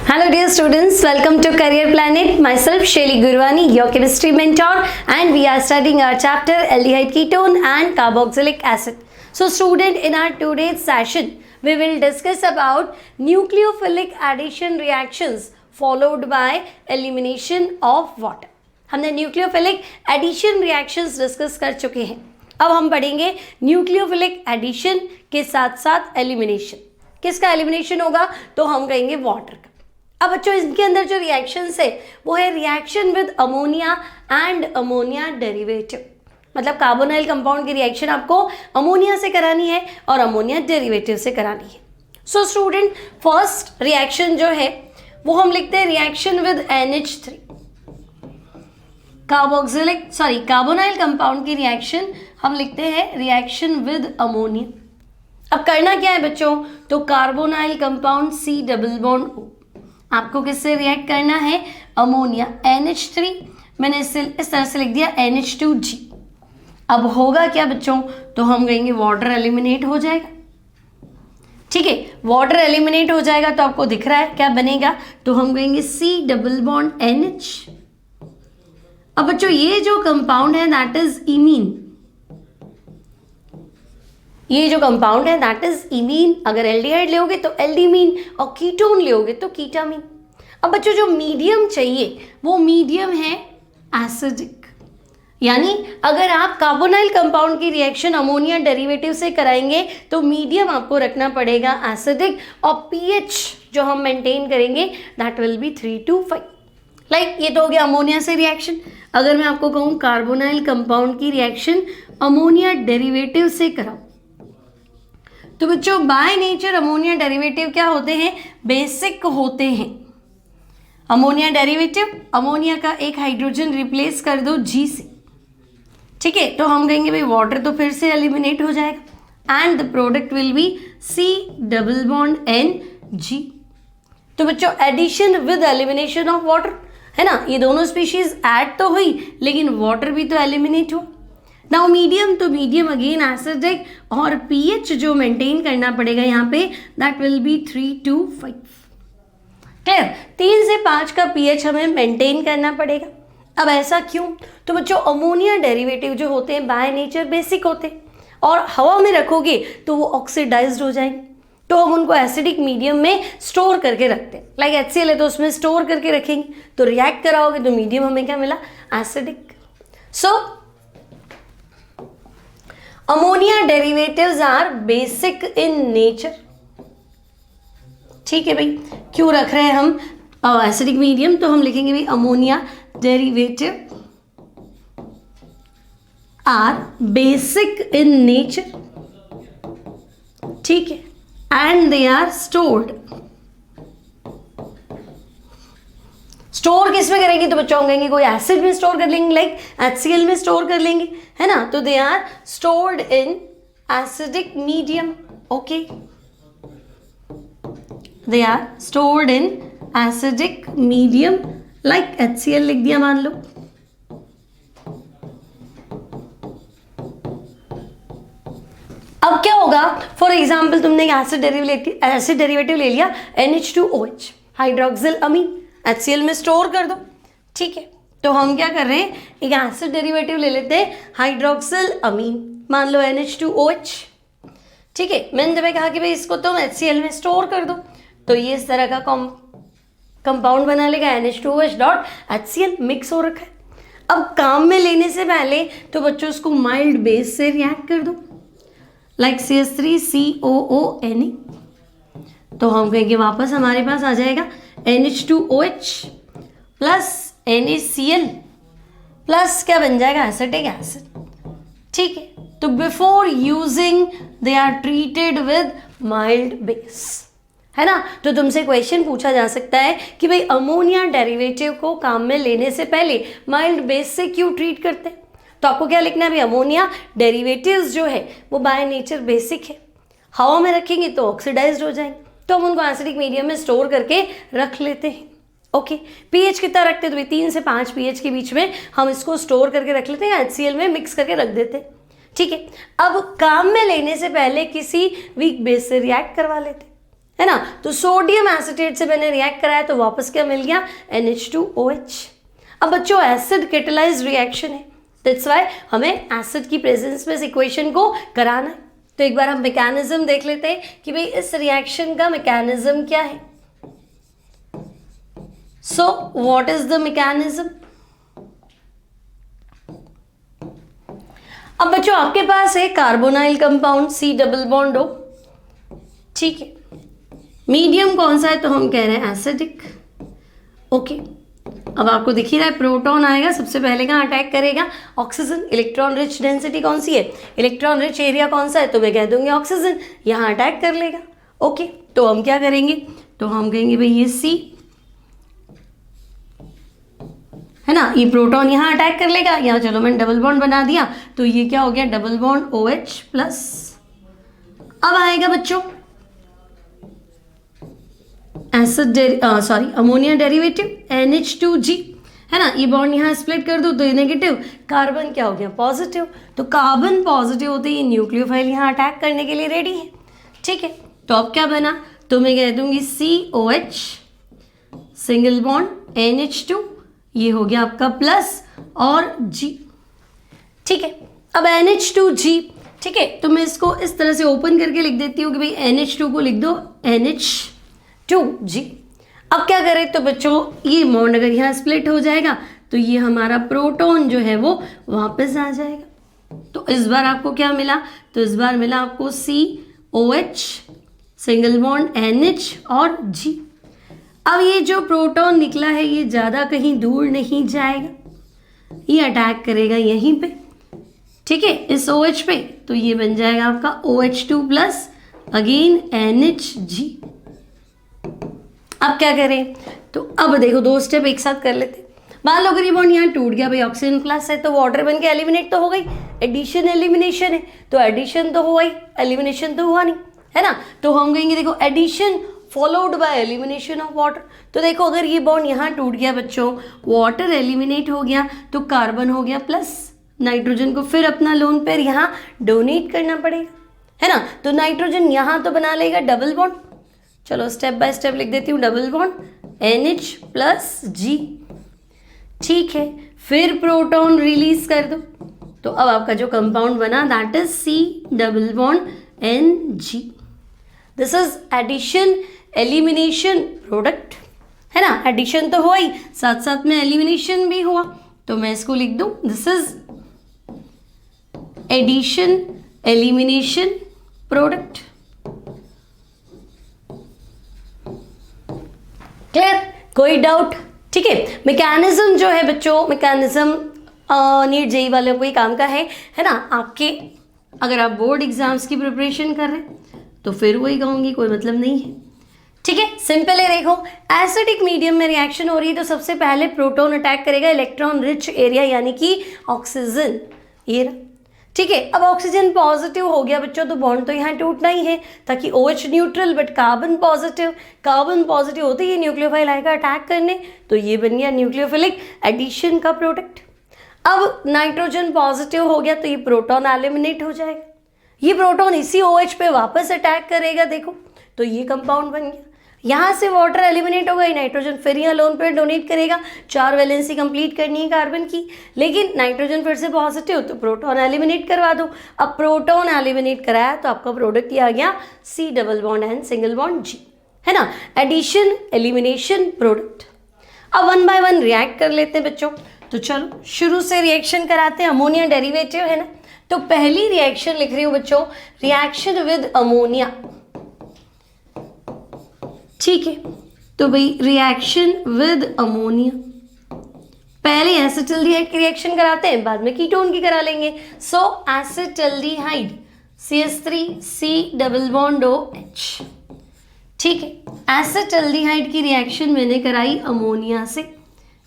Hello dear students, welcome to Career Planet. Myself Shaili Gurwani, your chemistry mentor, and we are studying our chapter aldehyde ketone and carboxylic acid. So student, in our today's session, we will discuss about nucleophilic addition reactions followed by elimination of water. हमने nucleophilic addition reactions discuss कर चुके हैं. अब हम पढ़ेंगे nucleophilic addition के साथ साथ एलिमिनेशन. किसका एलिमिनेशन होगा? तो हम कहेंगे वाटर का. अब बच्चों इनके अंदर जो रिएक्शंस है वो है reaction with ammonia and ammonia derivative. मतलब कार्बोनाइल कंपाउंड की रिएक्शन आपको अमोनिया से करानी है और अमोनिया डेरिवेटिव से करानी है. सो स्टूडेंट, फर्स्ट रिएक्शन जो है वो हम लिखते हैं reaction with NH3. Carbonyl compound की रिएक्शन हम लिखते हैं रिएक्शन विद अमोनिया. अब करना क्या है बच्चों? तो carbonyl compound C double bond O आपको किससे रिएक्ट करना है? Ammonia NH3. मैंने इस तरह से लिख दिया NH2G. अब होगा क्या बच्चों? तो हम कहेंगे वाटर एलिमिनेट हो जाएगा. ठीक है, वाटर एलिमिनेट हो जाएगा तो आपको दिख रहा है क्या बनेगा? तो हम कहेंगे C डबल बॉन्ड NH. अब बच्चों ये जो कंपाउंड है दैट इज इमीन. ये जो कंपाउंड है दैट इज इमीन. अगर एल्डिहाइड लोगे तो एल्डिमीन और कीटोन लोगे तो कीटामीन. अब बच्चों जो मीडियम चाहिए वो मीडियम है एसिडिक. यानी अगर आप कार्बोनाइल कंपाउंड की रिएक्शन अमोनिया डेरिवेटिव से कराएंगे तो मीडियम आपको रखना पड़ेगा एसिडिक और पीएच जो हम मेंटेन करेंगे that will be 3 to 5. Like ये तो हो गया अमोनिया से रिएक्शन. अगर मैं आपको कहूँ कार्बोनाइल कंपाउंड की रिएक्शन अमोनिया डेरिवेटिव से कराओ तो बच्चों बाय नेचर अमोनिया डेरिवेटिव क्या होते हैं? बेसिक होते हैं. अमोनिया डेरिवेटिव, अमोनिया का एक हाइड्रोजन रिप्लेस कर दो G से. ठीक है, तो हम कहेंगे भाई वाटर तो फिर से एलिमिनेट हो जाएगा and the product will be C double bond NG. तो बच्चों addition with elimination of water है ना. ये दोनों स्पीशीज ऐड तो हुई लेकिन वाटर भी तो एलिमिनेट हुआ. नाउ मीडियम, तो मीडियम अगेन एसिडिक और पीएच जो मेंटेन करना पड़ेगा यहाँ पे that will be 3 to 5. Clear? 3 से 5 का पीएच हमें मेंटेन करना पड़ेगा. अब ऐसा क्यों? तो बच्चों अमोनिया डेरिवेटिव जो होते हैं बाय नेचर बेसिक होते हैं और हवा में रखोगे तो वो ऑक्सीडाइज्ड हो जाएंगे. तो हम उनको एसिडिक मीडियम में स्टोर करके रखते हैं. लाइक HCl है तो उसमें स्टोर करके रखेंगे तो रिएक्ट कराओगे तो मीडियम हमें क्या मिला? Acidic. So ammonia derivatives are basic in nature. ठीक है भाई, क्यों रख रहे हैं हम एसिडिक मीडियम? तो हम लिखेंगे भाई ammonia derivative are basic in nature. ठीक है, and they are stored. Store किस में करेंगे? तो बच्चों हम कहेंगे कोई एसिड में स्टोर कर लेंगे लाइक HCl में स्टोर कर लेंगे है ना. तो they are stored in acidic medium. Okay, they are stored in acidic medium like HCl लिख दिया मान लो. अब क्या होगा? फॉर एग्जाम्पल तुमने एसिड डेरिवेटिव ले लिया NH2OH हाइड्रोक्सिल अमीन. HCl में स्टोर कर दो. ठीक है, तो हम क्या कर रहे हैं? एक एसिड डेरिवेटिव ले लेते हैं हाइड्रोक्सिल अमीन, मान लो NH2OH. ठीक है, मैंने जब कहा कि भाई इसको तुम HCl में स्टोर कर दो तो ये इस तरह का कंपाउंड बना लेगा NH2OH डॉट HCl मिक्स हो रखा है. अब काम में लेने से पहले तो बच्चों उसको माइल्ड बेस से रिएक्ट कर दो लाइक CH3COONA. तो हम कहेंगे वापस हमारे पास आ जाएगा NH2OH प्लस NaCl प्लस क्या बन जाएगा? Acetic acid. ठीक है, तो before using they are treated with mild base है ना. तो तुमसे क्वेश्चन पूछा जा सकता है कि भाई अमोनिया डेरिवेटिव को काम में लेने से पहले माइल्ड बेस से क्यों ट्रीट करते हैं? तो आपको क्या लिखना है भाई? अमोनिया डेरिवेटिव्स जो है वो बाय नेचर बेसिक है. हवा में रखेंगे तो ऑक्सीडाइज्ड हो जाएंगे तो हम उनको एसिडिक मीडियम में स्टोर करके रख लेते हैं. ओके, पीएच कितना रखते हैं? तो 3 से 5 पीएच के बीच में हम इसको स्टोर करके रख लेते हैं, HCl में मिक्स करके रख देते हैं. ठीक है, अब काम में लेने से पहले किसी वीक बेस से रिएक्ट करवा लेते हैं है ना। तो सोडियम एसिटेट से मैंने रिएक्ट कराया तो वापस क्या मिल गया, NH2OH। अब बच्चों एसिड कैटालाइज्ड रिएक्शन है, दैट्स व्हाई हमें एसिड की प्रेजेंस में इस इक्वेशन को कराना है। तो एक बार हम मैकेनिज्म देख लेते हैं कि भाई इस रिएक्शन का मैकेनिज्म क्या है। So what is the mechanism. अब बच्चों आपके पास है carbonyl compound C double bond O, ठीक है। मीडियम कौन सा है, तो हम कह रहे हैं एसिडिक। ओके, अब आपको दिख ही रहा है प्रोटॉन आएगा सबसे पहले कहाँ अटैक करेगा, ऑक्सीजन। इलेक्ट्रॉन रिच डेंसिटी कौन सी है, इलेक्ट्रॉन रिच एरिया कौन सा है, तो मैं कह दूंगी ऑक्सीजन, यहाँ अटैक कर लेगा। ओके, तो हम क्या करेंगे, तो हम कहेंगे भाई ये C है ना, ये प्रोटॉन यहाँ अटैक कर लेगा, यहाँ चलो मैंने डबल बॉन्ड बना दिया, तो ये क्या हो गया डबल बॉन्ड OH प्लस। अब आएगा बच्चों एसिड अमोनिया डेरिवेटिव NH2G, है ना। ये बॉन्ड यहाँ स्प्लिट कर दो तो ये नेगेटिव, कार्बन क्या हो गया पॉजिटिव। तो कार्बन पॉजिटिव होते ही न्यूक्लियोफाइल यहाँ अटैक करने के लिए रेडी है, ठीक है। तो अब क्या बना, तो मैं कह दूंगी COH सिंगल बॉन्ड NH2, ये हो गया आपका प्लस और G, ठीक है। अब NH2G, ठीक है, तो मैं इसको इस तरह से ओपन करके लिख देती हूँ कि भाई NH2 को लिख दो NH2G। अब क्या करें, तो बच्चों ये बॉन्ड अगर यहाँ स्प्लिट हो जाएगा तो ये हमारा प्रोटॉन जो है वो वापस आ जाएगा। तो इस बार आपको क्या मिला, तो इस बार मिला आपको COH सिंगल बॉन्ड NH और G। अब ये जो प्रोटॉन निकला है ये ज़्यादा कहीं दूर नहीं जाएगा, ये अटैक करेगा यहीं पे, ठीक है, इस OH पे। तो ये बन जाएगा आपका OH2 प्लस अगेन NHG। अब क्या करें, तो अब देखो दो स्टेप एक साथ कर लेते। मान लो अगर ये बॉन्ड यहाँ टूट गया, भाई ऑक्सीजन प्लस है तो वाटर बन के एलिमिनेट तो हो गई, एडिशन एलिमिनेशन है तो एडिशन तो हुआ ही, एलिमिनेशन तो हुआ नहीं, है ना। तो हम कहेंगे देखो addition followed by elimination of water. तो देखो अगर ये बॉन्ड यहाँ टूट गया बच्चों, वाटर एलिमिनेट हो गया तो कार्बन हो गया प्लस, नाइट्रोजन को फिर अपना लोन पेयर यहाँ डोनेट करना पड़ेगा, है ना। तो नाइट्रोजन यहाँ तो बना लेगा डबल बॉन्ड, चलो स्टेप बाय स्टेप लिख देती हूँ, double bond NH plus G, ठीक है। फिर प्रोटॉन रिलीज कर दो, तो अब आपका जो कंपाउंड बना that is C double bond NG। This is addition elimination product, है ना। एडिशन तो हुआ ही, साथ साथ में एलिमिनेशन भी हुआ, तो मैं इसको लिख दूं this is addition elimination product. Clear, कोई डाउट, ठीक है। मैकेनिज्म जो है बच्चों, मैकेनिज्म नीट जेई वालों को ही काम का है ना। आपके अगर आप बोर्ड एग्जाम्स की प्रिपरेशन कर रहे हैं तो फिर वही कहूँगी, कोई मतलब नहीं है, ठीक है। सिंपल है, देखो एसिडिक मीडियम में रिएक्शन हो रही है तो सबसे पहले प्रोटॉन अटैक करेगा इलेक्ट्रॉन रिच एरिया यानी कि ऑक्सीजन, ये ठीक है। अब ऑक्सीजन पॉजिटिव हो गया बच्चों तो बॉन्ड तो यहाँ टूटना ही है, ताकि OH neutral but carbon positive, carbon positive होते ही न्यूक्लियोफाइल आएगा अटैक करने, तो ये बन गया न्यूक्लियोफिलिक एडिशन का प्रोडक्ट। अब नाइट्रोजन पॉजिटिव हो गया तो ये प्रोटॉन एलिमिनेट हो जाएगा, ये प्रोटॉन इसी OH पे वापस अटैक करेगा, देखो तो ये कंपाउंड बन गया। यहाँ से वाटर एलिमिनेट हो गई, नाइट्रोजन फिर यहाँ लोन पेयर डोनेट करेगा, 4 वैलेंसी कंप्लीट करनी है कार्बन की, लेकिन नाइट्रोजन फिर से पॉजिटिव तो प्रोटॉन एलिमिनेट करवा दो। अब प्रोटॉन एलिमिनेट कराया तो आपका प्रोडक्ट ये आ गया C double bond N single bond G, है ना, एडिशन एलिमिनेशन प्रोडक्ट। अब 1 बाय 1 रिएक्ट कर लेते हैं बच्चों, तो चलो शुरू से रिएक्शन कराते हैं। अमोनिया डेरिवेटिव है ना, तो पहली रिएक्शन लिख रही हूँ बच्चों, रिएक्शन विद अमोनिया, ठीक है। तो भाई रिएक्शन विद अमोनिया, पहले एसिटल्डिहाइड की रिएक्शन कराते हैं, बाद में कीटोन की करा लेंगे। So acetaldehyde CH3C double bond OH, ठीक है। एसिटल्डिहाइड की रिएक्शन मैंने कराई अमोनिया से,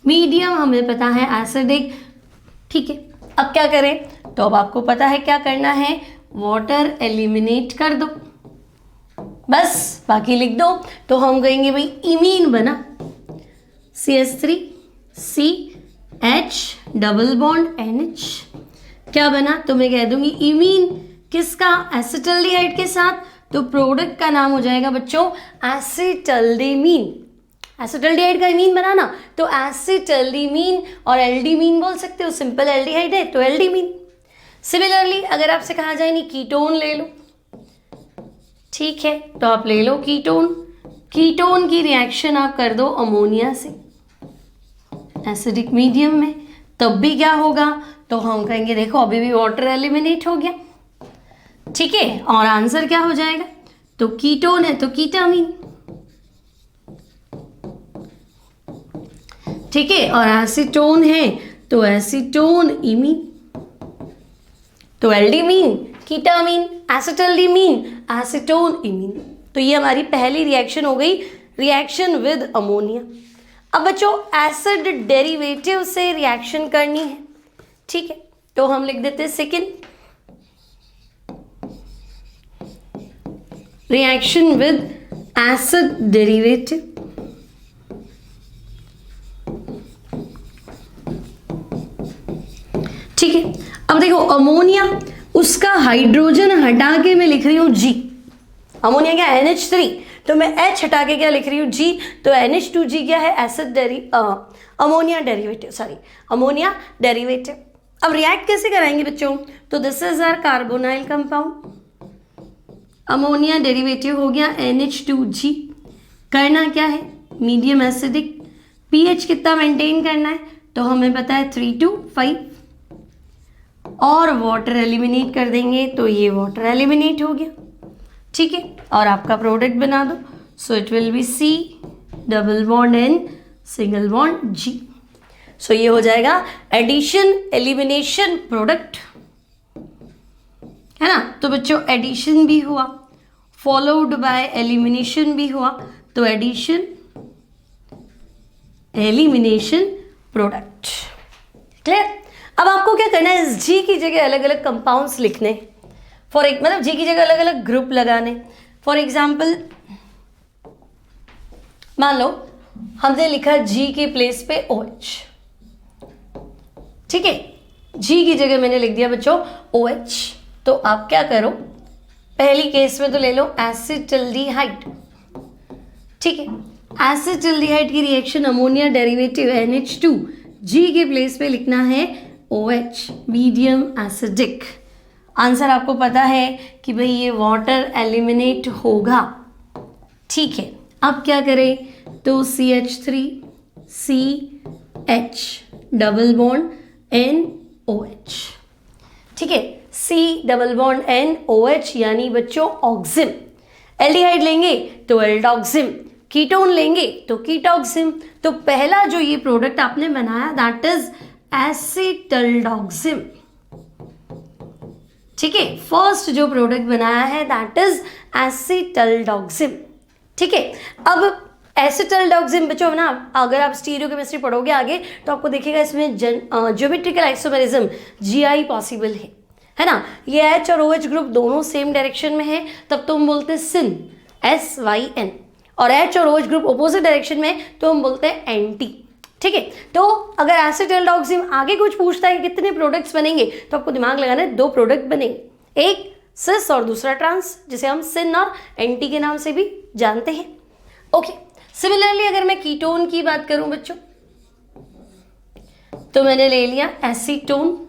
मीडियम हमें पता है एसिडिक, ठीक है। अब क्या करें, तो अब आपको पता है क्या करना है, वाटर एलिमिनेट कर दो, बस बाकी लिख दो। तो हम कहेंगे भाई इमीन बना CH3CH डबल बॉन्ड NH, क्या बना, तो मैं कह दूंगी इमीन किसका, एसिटल्डिहाइड के साथ, तो प्रोडक्ट का नाम हो जाएगा बच्चों एसिटल्डेमीन। एसिटल्डिहाइड का इमीन बनाना तो एसिटल्डीमीन, और एल्डीमीन बोल सकते हो, सिंपल एल्डिहाइड है तो एल्डीमीन। सिमिलरली अगर आपसे कहा जाए नहीं कीटोन ले लो, ठीक है, तो आप ले लो कीटोन। कीटोन की रिएक्शन आप कर दो अमोनिया से एसिडिक मीडियम में, तब भी क्या होगा, तो हम कहेंगे देखो अभी भी वाटर एलिमिनेट हो गया, ठीक है, और आंसर क्या हो जाएगा, तो कीटोन है तो कीटामीन, ठीक है, और एसीटोन है तो एसीटोन इमीन, तो एल्डीमीन कीटामीन, एसिटल्डीमीन एसीटोन इमीन। तो ये हमारी पहली रिएक्शन हो गई, रिएक्शन विद अमोनिया। अब बच्चों एसिड डेरिवेटिव से रिएक्शन करनी है, ठीक है, तो हम लिख देते हैं second, reaction with acid derivative. ठीक है, अब देखो अमोनिया, उसका हाइड्रोजन हटा के मैं लिख रही हूँ जी। अमोनिया क्या NH3, तो मैं H हटा के क्या लिख रही हूँ जी, तो NH2G क्या है, acid ammonia derivative, sorry ammonia derivative. अब रिएक्ट कैसे कराएंगे बच्चों, तो this is our carbonyl compound, ammonia derivative हो गया NH2G। करना क्या है, मीडियम एसिडिक, pH कितना मेंटेन करना है, तो हमें पता है 3 to 5, और वाटर एलिमिनेट कर देंगे तो ये वाटर एलिमिनेट हो गया, ठीक है, और आपका प्रोडक्ट बना दो, so it will be C double bond N single bond G। सो ये हो जाएगा एडिशन एलिमिनेशन प्रोडक्ट, है ना। तो बच्चों एडिशन भी हुआ फॉलोड बाय एलिमिनेशन भी हुआ, तो एडिशन एलिमिनेशन प्रोडक्ट, क्लियर। अब आपको क्या करना है, इस जी की जगह अलग अलग कंपाउंड्स लिखने, फॉर एक मतलब जी की जगह अलग अलग ग्रुप लगाने। फॉर एग्जाम्पल मान लो हमने लिखा जी के प्लेस पे OH, ठीक है, जी की जगह मैंने लिख दिया बच्चों OH, तो आप क्या करो, पहली केस में तो ले लो एसिटल्डिहाइड, ठीक है, एसिटल्डिहाइड की रिएक्शन अमोनिया डेरिवेटिव NH2, जी के प्लेस पे लिखना है OH मीडियम एसिडिक। आंसर आपको पता है कि भाई ये वाटर एलिमिनेट होगा, ठीक है। अब क्या करें, तो CH3 CH double bond NOH, ठीक है, C डबल बॉन्ड NOH यानी बच्चों ऑक्सिम। एल्डिहाइड लेंगे तो एल्डोक्सिम, कीटोन लेंगे तो कीटोक्सिम। तो पहला जो ये प्रोडक्ट आपने बनाया दैट इज एसिटल्डोक्सिम, ठीक है, फर्स्ट जो प्रोडक्ट बनाया है दैट इज एसिटल्डोक्सिम, ठीक है। अब एसिटल्डोक्सिम बच्चों ना, अगर आप स्टीरियोकेमिस्ट्री पढ़ोगे आगे तो आपको देखिएगा इसमें ज्योमेट्रिकल आइसोमेरिज्म GI पॉसिबल है ना। ये H और OH ग्रुप दोनों सेम डायरेक्शन में है, तब तो हम बोलते हैं सिन SYN, और H और OH ग्रुप अपोजिट डायरेक्शन में तो हम बोलते हैं एंटी, ठीक है। तो अगर एसिटल्डोक्सिम आगे कुछ पूछता है कितने प्रोडक्ट्स बनेंगे, तो आपको दिमाग लगाना है 2 प्रोडक्ट बनेंगे, एक सिस और दूसरा ट्रांस, जिसे हम सिन और एंटी के नाम से भी जानते हैं, ओके। सिमिलरली अगर मैं कीटोन की बात करूं बच्चों, तो मैंने ले लिया acetone.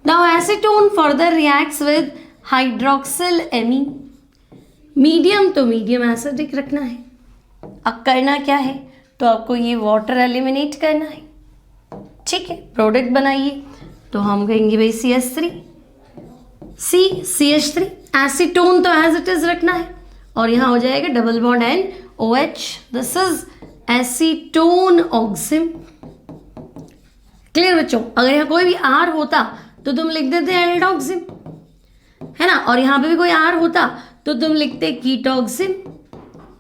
Now acetone further reacts with hydroxyl amine, medium तो मीडियम एसिडिक रखना है। अब करना क्या है, तो आपको ये वाटर एलिमिनेट करना है, ठीक है, प्रोडक्ट बनाइए, तो हम कहेंगे भाई CH3 CH3, एसीटोन तो एज इट इज रखना है, और यहाँ हो जाएगा double bond NOH, this is acetone oxime, clear बच्चों। अगर यहाँ कोई भी R होता तो तुम लिख देते एल्डोक्सिम, है ना, और यहाँ पे भी कोई R होता तो तुम लिखते कीटोक्सिम,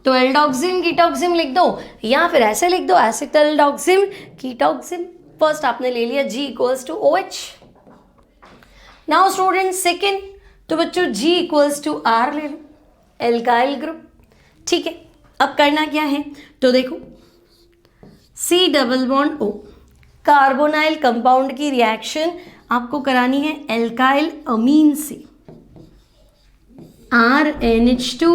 तो एल्डोक्सिम कीटोक्सिम लिख दो, या फिर ऐसे लिख दो एसिटल्डोक्सिम कीटोक्सिम। फर्स्ट आपने ले लिया G equals to OH। Now student second, तो बच्चों G इक्वल्स टू R ले लो, एल्काइल ग्रुप, ठीक है। अब करना क्या है, तो देखो C double bond O, carbonyl compound की रिएक्शन आपको करानी है एल्काइल अमीन से, RNH2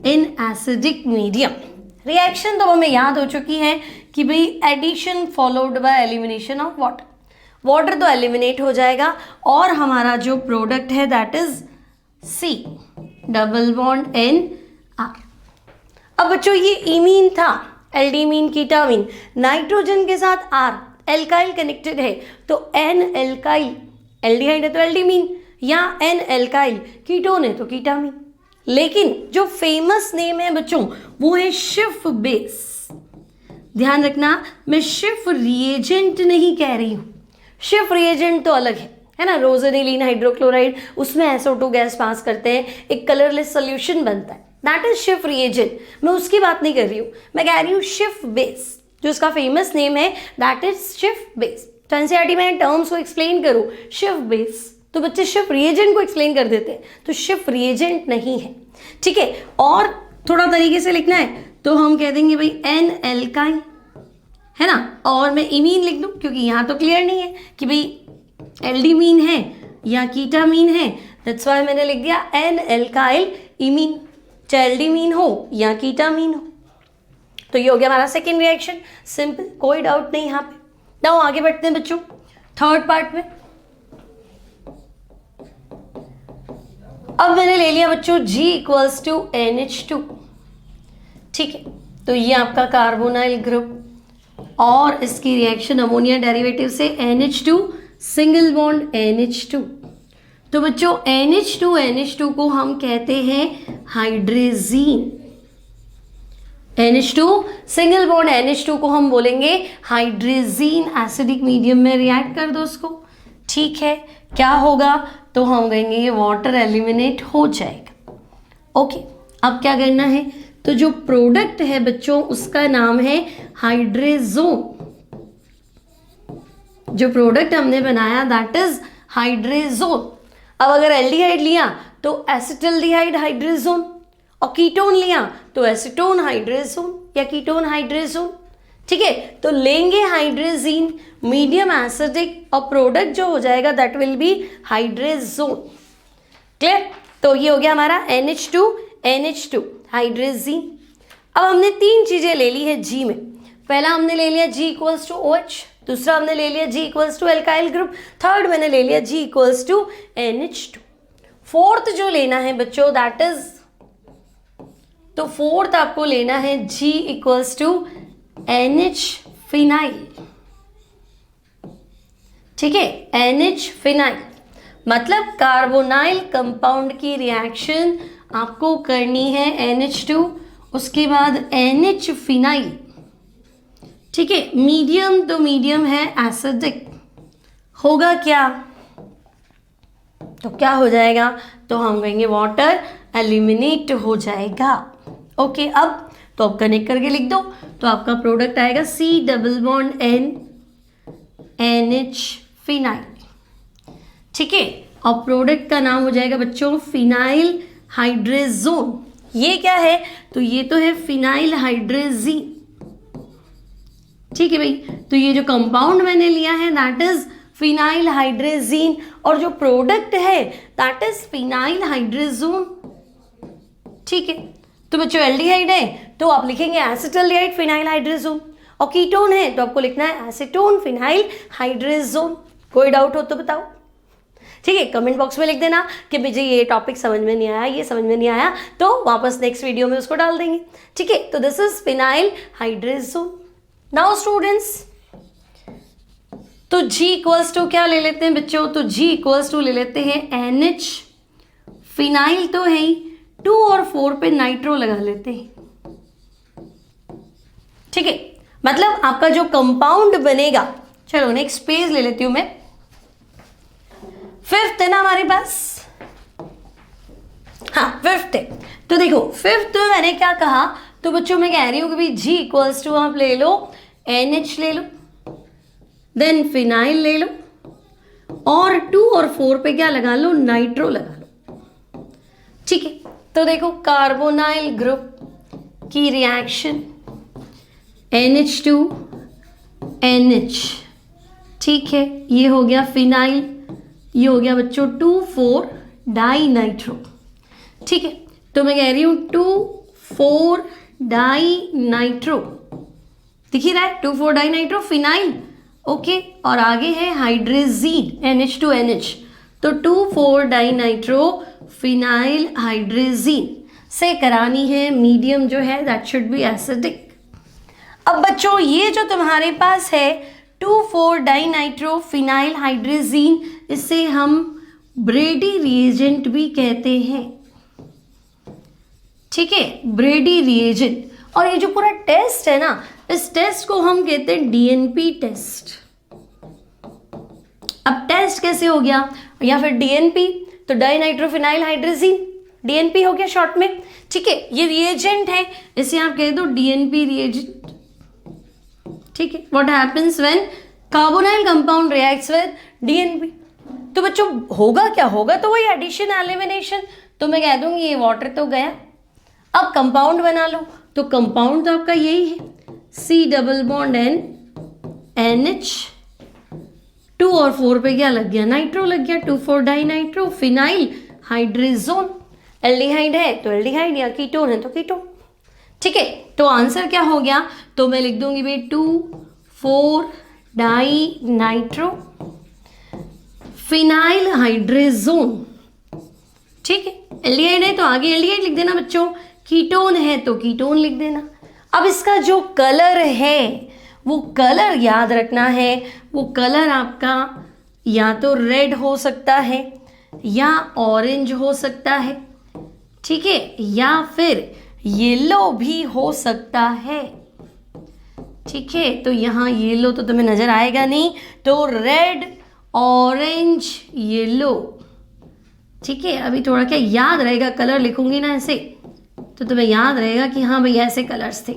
इन एसिडिक मीडियम। रिएक्शन तो हमें याद हो चुकी है कि भाई addition followed by elimination of water. Water तो एलिमिनेट हो जाएगा और हमारा जो प्रोडक्ट है that is C double bond NR। अब बच्चों ये इमीन था, एल्डीमीन कीटामीन, नाइट्रोजन के साथ R एल्काइल कनेक्टेड है तो N एल्काइल, एल्डिहाइड है तो एल्डीमीन, या N एल्काइल कीटोन है तो कीटामीन। लेकिन जो फेमस नेम है बच्चों वो है शिफ बेस। ध्यान रखना, मैं शिफ रिएजेंट नहीं कह रही हूं। शिफ रिएजेंट तो अलग है ना, रोजनिलीन हाइड्रोक्लोराइड, उसमें SO2 गैस पास करते हैं, एक कलरलेस सोल्यूशन बनता है, दैट इज शिफ रिएजेंट। मैं उसकी बात नहीं कर रही हूँ, मैं कह रही हूँ शिफ बेस, जो उसका फेमस नेम है दैट इज शिफ बेस। तो एनसीईआरटी में टर्म्स को एक्सप्लेन करो, शिफ बेस, तो बच्चे शिफ रिएजेंट को एक्सप्लेन कर देते हैं, तो शिफ रिएजेंट नहीं है, ठीक है। और थोड़ा तरीके से लिखना है तो हम कह देंगे भाई N एल्काइल, है ना, और मैं इमीन लिख दूं क्योंकि यहाँ तो क्लियर नहीं है कि भाई एल्डीमीन है या कीटामीन है, दैट्स व्हाई मैंने लिख दिया N एल्काइल इमीन, चाहे एल्डीमीन हो या कीटामीन हो। तो ये हो गया हमारा सेकेंड रिएक्शन, सिंपल, कोई डाउट नहीं यहाँ पे। नाउ आगे बढ़ते हैं बच्चों थर्ड पार्ट में। अब मैंने ले लिया बच्चों G इक्वल्स टू NH2, ठीक है, तो ये आपका कार्बोनाइल ग्रुप और इसकी रिएक्शन अमोनिया डेरिवेटिव से NH2 सिंगल बॉन्ड NH2। तो बच्चों NH2 को हम कहते हैं हाइड्रेजीन। NH2 सिंगल बॉन्ड NH2 को हम बोलेंगे हाइड्रेजीन। एसिडिक मीडियम में रिएक्ट कर दो उसको, ठीक है, क्या होगा तो हम कहेंगे ये वाटर एलिमिनेट हो जाएगा। ओके, अब क्या करना है, तो जो प्रोडक्ट है बच्चों उसका नाम है हाइड्रेजोन। जो प्रोडक्ट हमने बनाया दैट इज हाइड्रेजोन। अब अगर एल्डिहाइड लिया तो एसिटल्डिहाइड हाइड्रेजोन, और कीटोन लिया तो एसीटोन हाइड्रेजोन या कीटोन हाइड्रेजोन, ठीक है। तो लेंगे हाइड्रेजीन, मीडियम एसिडिक, और प्रोडक्ट जो हो जाएगा that will be hydrazone. Clear, तो ये हो गया हमारा NH2 हाइड्रेजीन। अब हमने तीन चीजें ले ली है G में। पहला हमने ले लिया G इक्वल्स टू OH, दूसरा हमने ले लिया G equals to alkyl group, third मैंने ले लिया G equals to NH2। Fourth जो लेना है बच्चों दैट इज, तो फोर्थ आपको लेना है G equals to NH phenyl, ठीक है, NH फिनाइल। मतलब कार्बोनाइल कंपाउंड की रिएक्शन आपको करनी है NH2, उसके बाद NH फिनाइल, ठीक है। मीडियम तो मीडियम है एसिडिक, होगा क्या, तो क्या हो जाएगा, तो हम कहेंगे वाटर एलिमिनेट हो जाएगा। ओके, अब तो अब कनेक्ट करके लिख दो, तो आपका प्रोडक्ट आएगा C double bond N NH phenyl, ठीक है, और प्रोडक्ट का नाम हो जाएगा बच्चों फिनाइल हाइड्रेजोन। ये क्या है, तो ये तो है फिनाइल हाइड्रेजीन, ठीक है भाई। तो ये जो कंपाउंड मैंने लिया है दैट इज फिनाइल हाइड्रेजीन, और जो प्रोडक्ट है दैट इज फिनाइल हाइड्रेजोन, ठीक है। तो बच्चों एल्डिहाइड है तो आप लिखेंगे एसिटल्डिहाइड फिनाइल हाइड्रेजोन, और कीटोन है तो आपको लिखना है एसीटोन फिनाइल हाइड्रेजोन। कोई डाउट हो तो बताओ, ठीक है, कमेंट बॉक्स में लिख देना कि मुझे ये टॉपिक समझ में नहीं आया, ये समझ में नहीं आया, तो वापस नेक्स्ट वीडियो में उसको डाल देंगे, ठीक है। तो this is phenyl hydrazone. Now students, तो G इक्वल्स टू क्या ले लेते हैं बच्चों, तो G इक्वल्स टू ले लेते हैं NH फिनाइल तो है ही, 2 और 4 पे नाइट्रो लगा लेते हैं, ठीक है। मतलब आपका जो कंपाउंड बनेगा, चलो नेक्स्ट पेज ले लेती हूं मैं, फिफ्थ है ना हमारे पास, हाँ फिफ्थ है। तो देखो फिफ्थ में मैंने क्या कहा, तो बच्चों मैं कह रही हूं कि भाई G इक्वल्स टू आप ले लो NH ले लो, देन फिनाइल ले लो, और 2 और 4 पे क्या लगा लो, नाइट्रो लगा लो, ठीक है। तो देखो कार्बोनाइल ग्रुप की रिएक्शन NH2 NH, ठीक है, ये हो गया फिनाइल, ये हो गया बच्चों 2,4 डाई नाइट्रो, ठीक है, तो मैं कह रही हूँ 2,4 डाई नाइट्रो, दिख ही रहा है 2,4 डाई नाइट्रो फिनाइल, ओके, और आगे है हाइड्रेजीन NH2NH, तो 2,4 डाई नाइट्रो फिनाइल हाइड्रेजीन से करानी है मीडियम जो है दैट शुड बी एसिडिक। अब बच्चों ये जो तुम्हारे पास है 2,4 डाई नाइट्रो फिनाइल हाइड्रेजीन, इसे हम ब्रेडी रिएजेंट भी कहते हैं, ठीक है, ब्रेडी रिएजेंट। और ये जो पूरा टेस्ट है ना, इस टेस्ट को हम कहते हैं DNP टेस्ट। अब टेस्ट कैसे हो गया, या फिर DNP, तो डाई नाइट्रोफिनाइल हाइड्रेजीन DNP हो गया शॉर्ट में, ठीक है। ये रिएजेंट है, इसे आप कह दो DNP रिएजेंट, ठीक है। What happens when carbonyl compound reacts with DNP, तो बच्चों होगा क्या, होगा तो वही एडिशन एलिमिनेशन, तो मैं कह दूंगी ये वाटर तो गया, अब कंपाउंड बना लो, तो कंपाउंड तो आपका यही है C double bond N NH, 2 और 4 पे क्या लग गया, नाइट्रो लग गया, 2,4 di nitro phenyl hydrazone. Aldehyde है तो एल्डिहाइड, या कीटोन है तो कीटोन, ठीक है। तो आंसर क्या हो गया, तो मैं लिख दूंगी भाई 2,4 डाई नाइट्रो फिनाइल हाइड्रेजोन, ठीक है। एल्डिहाइड है तो आगे एल्डिहाइड लिख देना बच्चों, कीटोन है तो कीटोन लिख देना। अब इसका जो कलर है वो कलर याद रखना है, वो कलर आपका या तो रेड हो सकता है या ऑरेंज हो सकता है, ठीक है, या फिर येलो भी हो सकता है, ठीक है। तो यहाँ येलो तो तुम्हें नजर आएगा नहीं, तो रेड ऑरेंज येलो, ठीक है। अभी थोड़ा क्या याद रहेगा, कलर लिखूंगी ना ऐसे तो तुम्हें याद रहेगा कि हाँ भाई ऐसे कलर्स थे,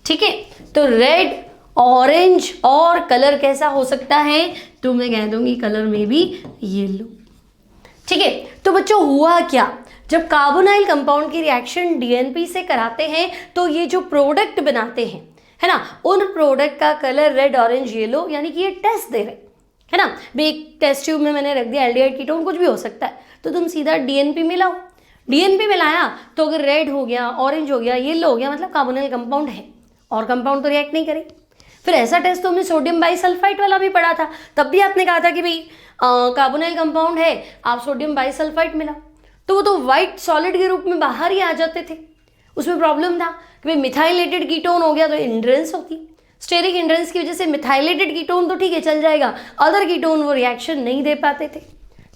ठीक है। तो रेड ऑरेंज और कलर कैसा हो सकता है, तो मैं कह दूंगी कलर में भी येलो, ठीक है। तो बच्चों हुआ क्या, जब कार्बोनाइल कंपाउंड की रिएक्शन DNP से कराते हैं तो ये जो प्रोडक्ट बनाते हैं, है ना, उन प्रोडक्ट का कलर रेड ऑरेंज येलो, यानी कि ये टेस्ट दे रहे, है ना। भाई एक टेस्ट ट्यूब में मैंने रख दिया एल्डिहाइड कीटोन, कुछ भी हो सकता है, तो तुम सीधा DNP मिलाओ, DNP मिलाया तो अगर रेड हो गया, ऑरेंज हो गया, येलो हो गया, मतलब कार्बोनाइल कंपाउंड है, और कंपाउंड तो रिएक्ट नहीं करे। फिर ऐसा टेस्ट तो हमने सोडियम बाइसल्फाइड वाला भी पढ़ा था, तब भी आपने कहा था कि भाई कार्बोनाइल कंपाउंड है, आप सोडियम बाइसल्फाइड मिलाओ, तो वो तो वाइट सॉलिड के रूप में बाहर ही आ जाते थे। उसमें प्रॉब्लम था कि भाई मिथाइलेटेड कीटोन हो गया तो हिंड्रेंस होती, स्टेरिक हिंड्रेंस की वजह से मिथाइलेटेड कीटोन तो ठीक है चल जाएगा, अदर कीटोन वो रिएक्शन नहीं दे पाते थे।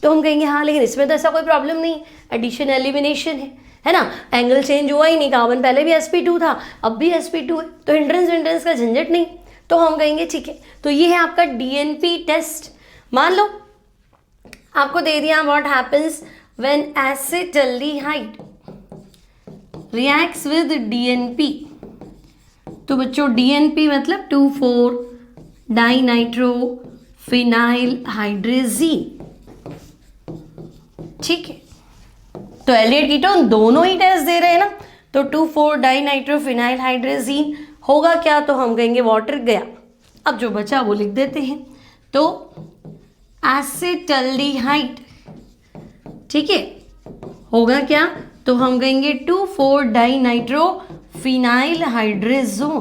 तो हम कहेंगे हाँ लेकिन इसमें तो ऐसा कोई प्रॉब्लम नहीं, एडिशन एलिमिनेशन है ना, एंगल चेंज हुआ ही नहीं, कार्बन पहले भी sp2 था अब भी sp2 है, तो हिंड्रेंस का झंझट नहीं, तो हम कहेंगे ठीक है। तो ये है आपका DNP टेस्ट। मान लो आपको दे दिया what happens when acetaldehyde reacts with DNP, तो बच्चों DNP मतलब 2,4 डाई नाइट्रो फिनाइल हाइड्रेजीन, ठीक है। तो एल्डिहाइड कीटोन दोनों ही टेस्ट दे रहे हैं ना, तो 2,4 डाई नाइट्रो फिनाइल हाइड्रेजीन होगा क्या, तो हम कहेंगे वाटर गया। अब जो बचा वो लिख देते हैं, तो एसिटाल्डिहाइड, ठीक है, होगा क्या, तो हम कहेंगे 2,4 डाई नाइट्रो फिनाइल हाइड्रेजोन,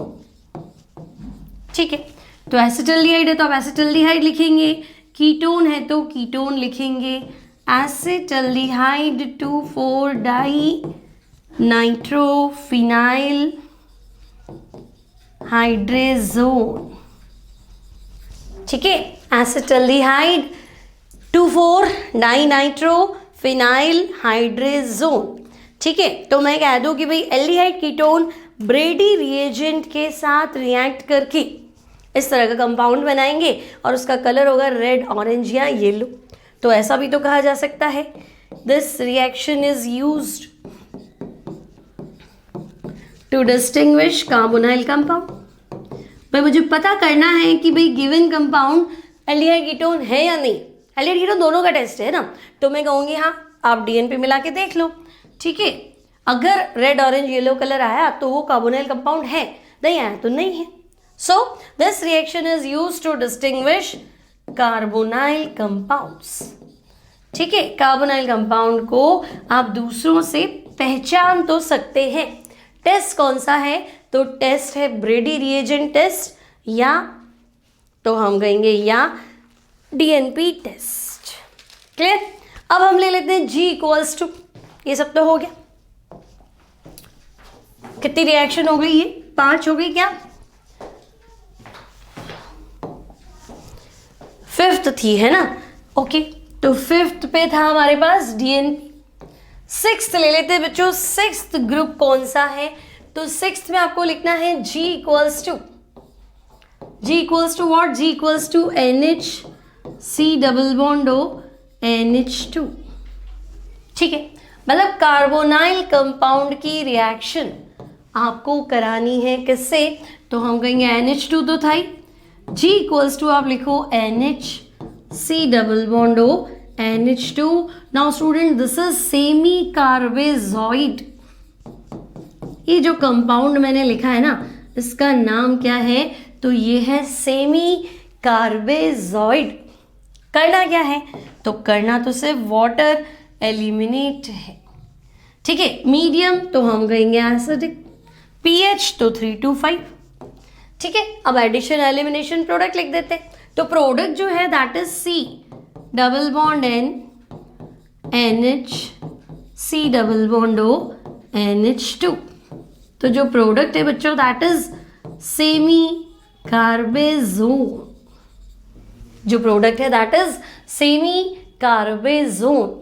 ठीक है। तो एसिटाल्डिहाइड है तो आप एसिटाल्डिहाइड लिखेंगे, कीटोन है तो कीटोन लिखेंगे, acetaldehyde 2,4 di nitro phenyl hydrazone, ठीक है। Acetaldehyde 2,4 di nitro phenyl hydrazone, ठीक है। तो मैं कह दूं कि भाई एल्डिहाइड कीटोन ब्रेडी रिएजेंट के साथ रिएक्ट करके इस तरह का कंपाउंड बनाएंगे और उसका कलर होगा रेड ऑरेंज या येलो, तो ऐसा भी तो कहा जा सकता है, this reaction is used to distinguish carbonyl compound. भाई मुझे पता करना है कि भाई गिवन कंपाउंड एल्डिहाइड कीटोन है या नहीं, एल्डिहाइड कीटोन दोनों का टेस्ट है ना, तो मैं कहूँगी हाँ आप DNP मिला के देख लो, ठीक है। अगर रेड ऑरेंज येलो कलर आया तो वो कार्बोनाइल कंपाउंड है, नहीं आया तो नहीं है। So this reaction is used to distinguish carbonyl compounds, ठीक है, कार्बोनाइल कंपाउंड को आप दूसरों से पहचान तो सकते हैं। टेस्ट कौन सा है? तो टेस्ट है ब्रेडी रिएजेंट टेस्ट, या तो हम कहेंगे या डीएनपी टेस्ट। क्लियर? अब हम ले लेते हैं G इक्वल्स टू, ये सब तो हो गया। कितनी रिएक्शन हो गई? ये 5 हो गई क्या? 5th थी, है ना? ओके, तो 5th पे था हमारे पास डीएनपी। 6th ले लेते हैं बच्चों। 6th ग्रुप कौन सा है? तो 6th में आपको लिखना है G equals to what? G equals to NH double bond O NH2। ठीक है, मतलब कार्बोनाइल कंपाउंड की रिएक्शन आपको करानी है किससे? तो हम कहेंगे NH2 तो था ही, G इक्वल्स टू आप लिखो NH double bond O NH2। Now student, this is semicarbazide. ये जो कंपाउंड मैंने लिखा है ना, इसका नाम क्या है? तो ये है सेमी कार्बेजॉइड। करना क्या है? तो करना तो सिर्फ वाटर एलिमिनेट है। ठीक है, मीडियम तो हम कहेंगे एसिडिक, pH तो 3 to 5। ठीक है, अब एडिशन एलिमिनेशन प्रोडक्ट लिख देते हैं। तो प्रोडक्ट जो है that is C double bond N NH C double bond O NH2। तो जो प्रोडक्ट है बच्चों दैट इज सेमी कार्बेजोन। जो प्रोडक्ट है दैट इज सेमी कार्बेजोन।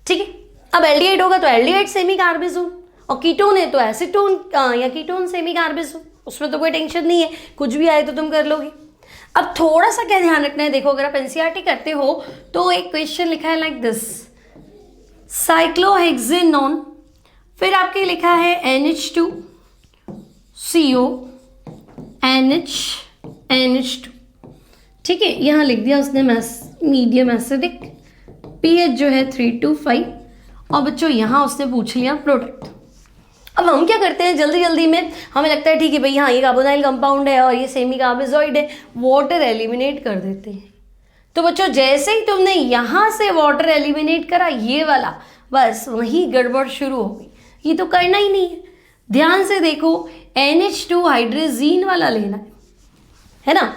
ठीक है, अब एल्डिहाइड होगा तो एल्डिहाइड सेमी कार्बेजोन, और कीटोन है तो एसीटोन या कीटोन सेमी कार्बेजोन। उसमें तो कोई टेंशन नहीं है, कुछ भी आए तो तुम कर लोगे। अब थोड़ा सा क्या ध्यान रखना है, देखो अगर आप एनसीईआरटी करते हो तो एक क्वेश्चन लिखा है लाइक दिस, साइक्लोहेक्सेनॉन, फिर आपके लिखा है NH2 CO NH NH2। ठीक है, यहाँ लिख दिया उसने मीडियम एसिडिक, pH जो है 3 to 5, और बच्चों यहाँ उसने पूछ लिया प्रोडक्ट। अब हम क्या करते हैं जल्दी जल्दी में, हमें लगता है ठीक है भाई हाँ ये कार्बोनाइल कंपाउंड है और ये सेमी कार्बेजॉइड है, वाटर एलिमिनेट कर देते हैं। तो बच्चों जैसे ही तुमने यहाँ से वाटर एलिमिनेट करा ये वाला, बस वहीं गड़बड़ शुरू हो गई। ये तो करना ही नहीं है। ध्यान से देखो, NH2 हाइड्रोजीन वाला लेना है ना।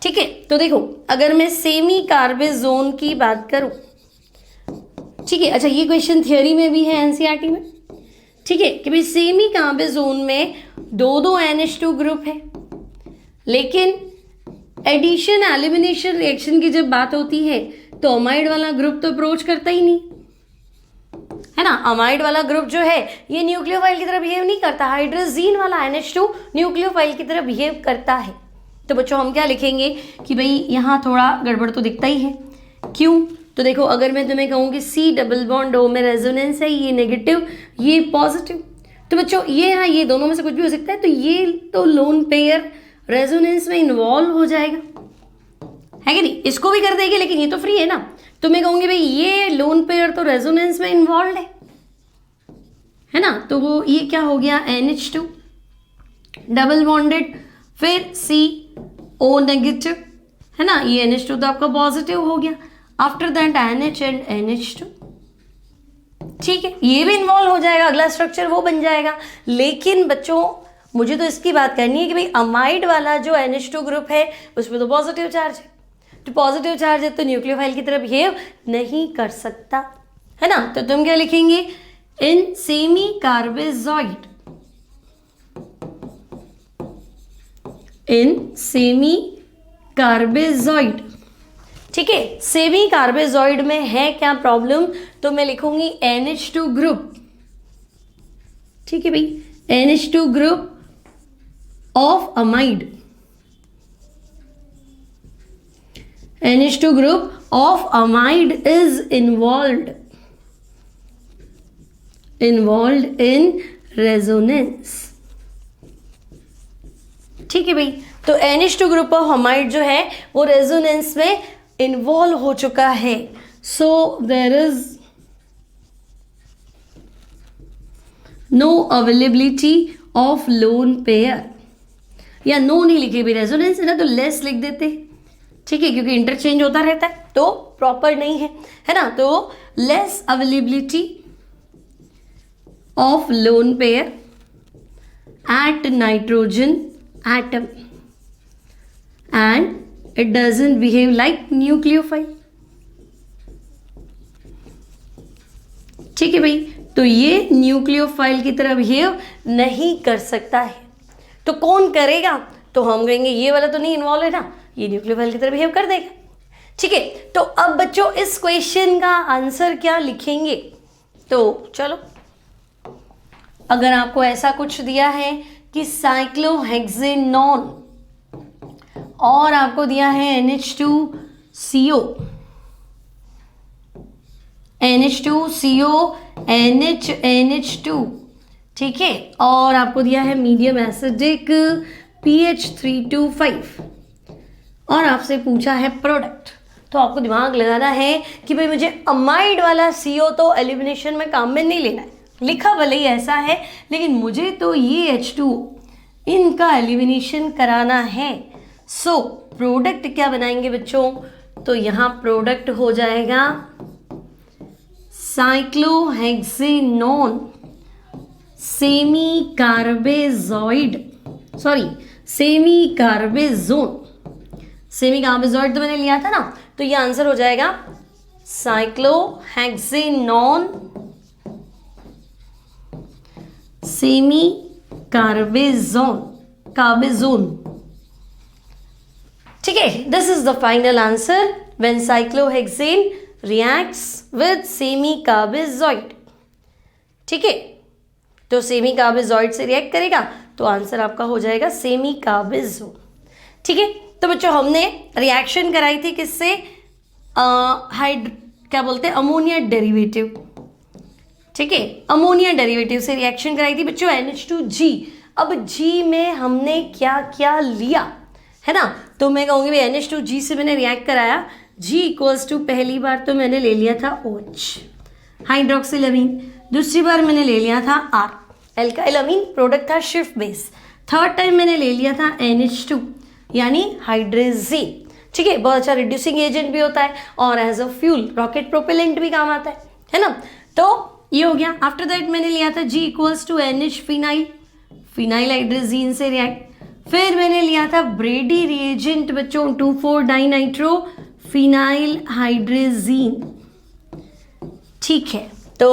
ठीक है, तो देखो अगर मैं सेमी कार्बेजोन की बात करूं, ठीक है, अच्छा ये क्वेश्चन थियोरी में भी है एनसीईआरटी में। ठीक है कि भाई सेमी कार्बेजोन में दो NH2 ग्रुप है, लेकिन एडिशन एलिमिनेशन रिएक्शन की जब बात होती है तो अमाइड वाला ग्रुप तो अप्रोच करता ही नहीं, है ना। अमाइड वाला ग्रुप जो है ये न्यूक्लियोफाइल की तरह बिहेव नहीं करता, हाइड्रोजीन वाला NH2 न्यूक्लियोफाइल की तरह बिहेव करता है। तो बच्चों हम क्या लिखेंगे कि भाई यहाँ थोड़ा गड़बड़ तो दिखता ही है। क्यों? तो देखो अगर मैं तुम्हें कहूँ कि C डबल बॉन्ड O में रेजोनेंस है, ये नेगेटिव ये पॉजिटिव, तो बच्चों ये हाँ ये दोनों में से कुछ भी हो सकता है, तो ये तो लोन पेयर रेजोनेंस में इन्वॉल्व हो जाएगा, है कि नहीं। इसको भी कर देगी लेकिन ये तो फ्री है ना। तो मैं कहूँगी भाई ये लोन पेयर तो रेजोनेंस में इन्वॉल्व है ना। तो वो ये क्या हो गया NH2 डबल बॉन्डेड, फिर CO नेगेटिव, है ना। ये NH2 तो आपका पॉजिटिव हो गया, after that NH and NH2। ठीक है, ये भी इन्वॉल्व हो जाएगा, अगला स्ट्रक्चर वो बन जाएगा। लेकिन बच्चों मुझे तो इसकी बात करनी है कि भाई अमाइड वाला जो NH2 ग्रुप है उसमें तो पॉजिटिव चार्ज है, तो पॉजिटिव चार्ज है तो न्यूक्लियोफाइल की तरह बिहेव नहीं कर सकता, है ना। तो तुम क्या लिखेंगे, इन सेमी कार्बेजॉइड, इन सेमी कार्बेजॉइड। ठीक है, सेमी कार्बेजॉइड में है क्या प्रॉब्लम, तो मैं लिखूंगी NH2 ग्रुप। ठीक है भाई, NH2 group of amide, NH2 group of amide is involved in resonance. ठीक है भाई, तो NH2 ग्रुप ऑफ अमाइड जो है वो रेजोनेंस में इन्वॉल्व हो चुका है। So there is no availability of lone pair, या नो नहीं लिखे भी, रेजोनेंस है ना तो लेस लिख देते। ठीक है, क्योंकि इंटरचेंज होता रहता है तो प्रॉपर नहीं है ना। तो less availability of lone pair at nitrogen atom and it doesn't behave like nucleophile. ठीक है भाई, तो ये न्यूक्लियोफाइल की तरह बिहेव नहीं कर सकता है। तो कौन करेगा? तो हम कहेंगे ये वाला तो नहीं इन्वॉल्व है ना, ये न्यूक्लियोफाइल की तरह बिहेव कर देगा। ठीक है, तो अब बच्चों इस क्वेश्चन का आंसर क्या लिखेंगे? तो चलो, अगर आपको ऐसा कुछ दिया है कि साइक्लोहेक्सेनॉन और आपको दिया है NH2CO, NH2, ठीक है, और आपको दिया है मीडियम एसिडिक pH 325 और आपसे पूछा है प्रोडक्ट। तो आपको दिमाग लगाना है कि भाई मुझे अमाइड वाला CO तो एलिमिनेशन में काम में नहीं लेना है, लिखा भले ही ऐसा है लेकिन मुझे तो ये H2O इनका एलिमिनेशन कराना है। सो प्रोडक्ट क्या बनाएंगे बच्चों? तो यहाँ प्रोडक्ट हो जाएगा साइक्लोहेक्सेनॉन सेमी कार्बेजोइड तो मैंने लिया था ना, तो ये आंसर हो जाएगा साइक्लोहेक्सेनॉन सेमी कार्बेजोन। ठीक है, this is the final answer when cyclohexane reacts with semicarbazide. ठीक है, तो सेमी कार्बेजोइड से रिएक्ट करेगा तो आंसर आपका हो जाएगा सेमी कार्बेजोन। ठीक है, तो बच्चों हमने रिएक्शन कराई थी किससे? क्या बोलते हैं, अमोनिया डेरिवेटिव। ठीक है, अमोनिया डेरिवेटिव से रिएक्शन कराई थी बच्चों NH2G। अब G में हमने क्या क्या लिया है ना, तो मैं कहूँगी भाई NH2G से मैंने रिएक्ट कराया, G इक्वल्स टू पहली बार तो मैंने ले लिया था OH हाइड्रोक्सिल अमीन, दूसरी बार मैंने ले लिया था R एल्काइल अमीन, प्रोडक्ट था शिफ्ट बेस, थर्ड टाइम मैंने ले लिया था NH2 यानी हाइड्रेजेन। ठीक है, बहुत अच्छा रिड्यूसिंग एजेंट भी होता है और as a fuel rocket propellant भी काम आता है ना। तो ये हो गया। आफ्टर दैट मैंने लिया था G equals to NH phenyl hydrazine से रिएक्ट, फिर मैंने लिया था ब्रेडी रिएजेंट बच्चों 2,4-डाइनाइट्रो फिनाइल हाइड्रोजीन। ठीक है, तो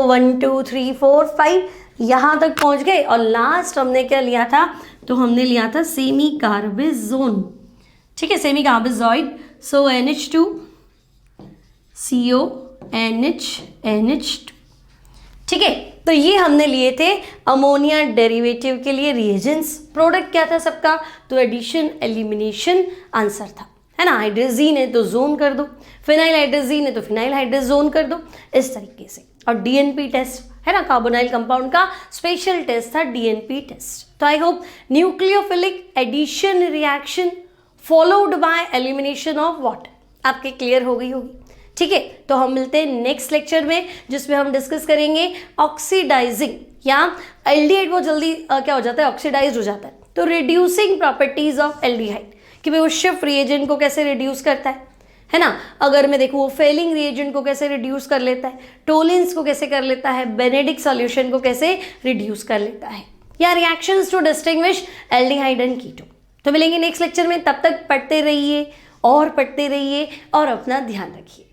1 2 3 4 5 यहाँ तक पहुँच गए और लास्ट हमने क्या लिया था? तो हमने लिया था सेमी कार्बेजोन। ठीक है, सेमी कार्बेजोइड, सो NH2CO NH2। ठीक है, तो ये हमने लिए थे अमोनिया डेरिवेटिव के लिए रिएजेंट्स। प्रोडक्ट क्या था सबका? तो एडिशन एलिमिनेशन आंसर था, है ना। हाइड्रोजीन है तो जोन कर दो, फिनाइल हाइड्रोजीन है तो फिनाइल हाइड्रोजोन कर दो, इस तरीके से। और डीएनपी टेस्ट है ना, कार्बोनाइल कंपाउंड का स्पेशल टेस्ट था डीएनपी टेस्ट। तो I hope nucleophilic addition reaction followed by elimination of water आपके क्लियर हो गई होगी। ठीक है, तो हम मिलते हैं नेक्स्ट लेक्चर में जिसमें हम डिस्कस करेंगे ऑक्सीडाइजिंग, या एल्डिहाइड वो जल्दी क्या हो जाता है, ऑक्सीडाइज हो जाता है, तो रिड्यूसिंग प्रॉपर्टीज ऑफ एल्डिहाइड कि भाई वो शिफ्ट रिएजेंट को कैसे रिड्यूस करता है ना। अगर मैं देखूँ वो फेलिंग रिएजेंट को कैसे रिड्यूस कर लेता है, टोलेंस को कैसे कर लेता है, बेनेडिक्ट सॉल्यूशन को कैसे रिड्यूस कर लेता है, या reactions to distinguish aldehyde and ketone. तो मिलेंगे नेक्स्ट लेक्चर में, तब तक पढ़ते रहिए और अपना ध्यान रखिए।